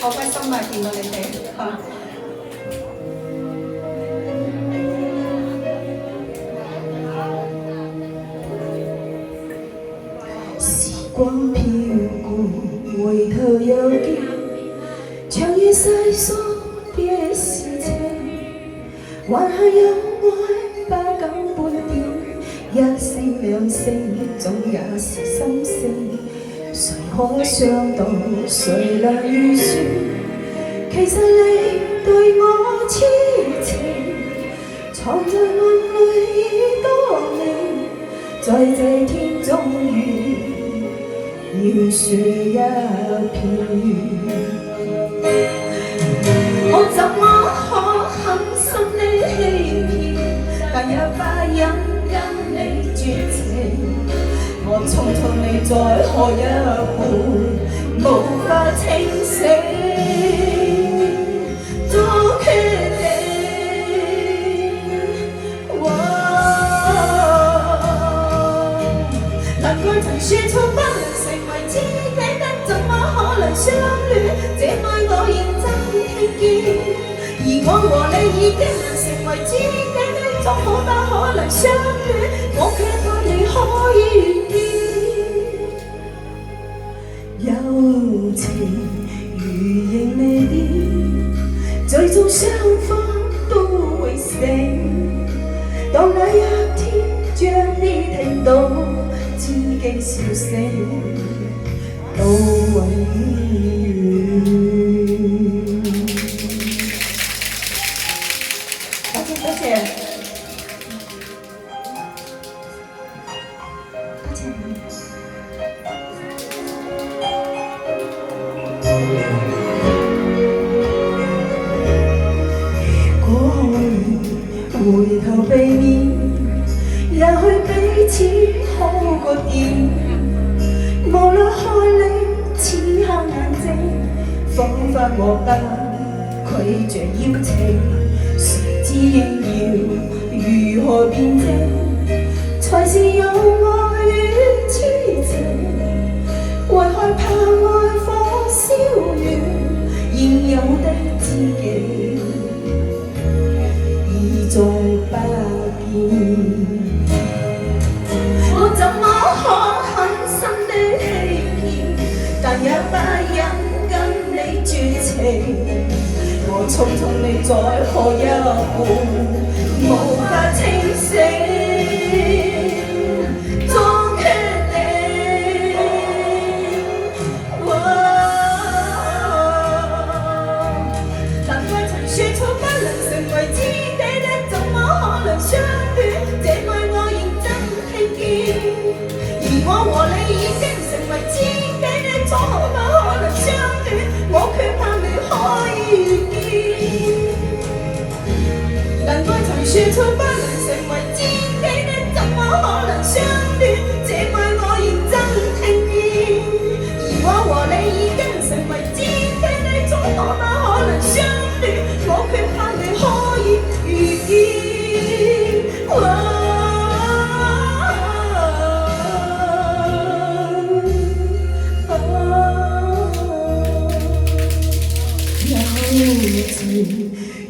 好開心啊！見到你哋嚇。時光飄過，回頭又見，長夜細數別時情，還係有愛不敢半點，一聲兩聲總也是心聲。誰可想到，誰能預算？其實你對我痴情，藏在夢裏已多年，在這天終於要雪一片。我怎麼可狠心的欺騙，但也不忍跟你絕情。我匆匆你再喝一杯，無法清醒，做決定。難怪曾說錯不能成為知己的，怎麼可能相戀？這愛我認真聽見，而我和你已經能成為知己的，總好不可能相戀，我卻怕你可以。友情如影未變，最終雙方都會醒。當那一天將你聽到知己笑聲，到永遠。多謝。回頭避免，也許彼此好過點。無論看你此刻眼睛，彷彿獲得拒絕邀請。誰知應要如何辯證，才是有愛與痴情？為害怕愛火燒遠現有的知己。再不見，我怎麼可狠心的欺騙，但也不忍跟你絕情。我匆匆你再喝一杯，無法清醒。我和你已經成為知己的，總好不可能相戀，我卻怕你可以遇見。難怪曾說錯不能成為知己的，怎麼可能相戀？這愛我認真聽見，而我和你已經成為知己的，總好不可能相戀，我卻怕你可以遇見。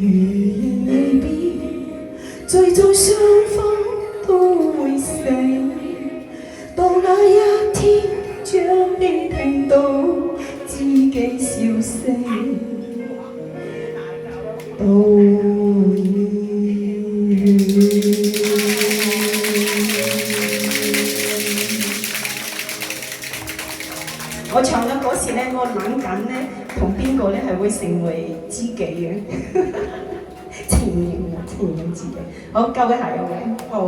如影未變，最終雙方都會醒。到那一天，將你聽到知己笑聲，到永遠。我唱嘅嗰時咧，我諗緊咧，同邊個咧係會成為知己嘅？情緣知己。好，交俾下一位。好。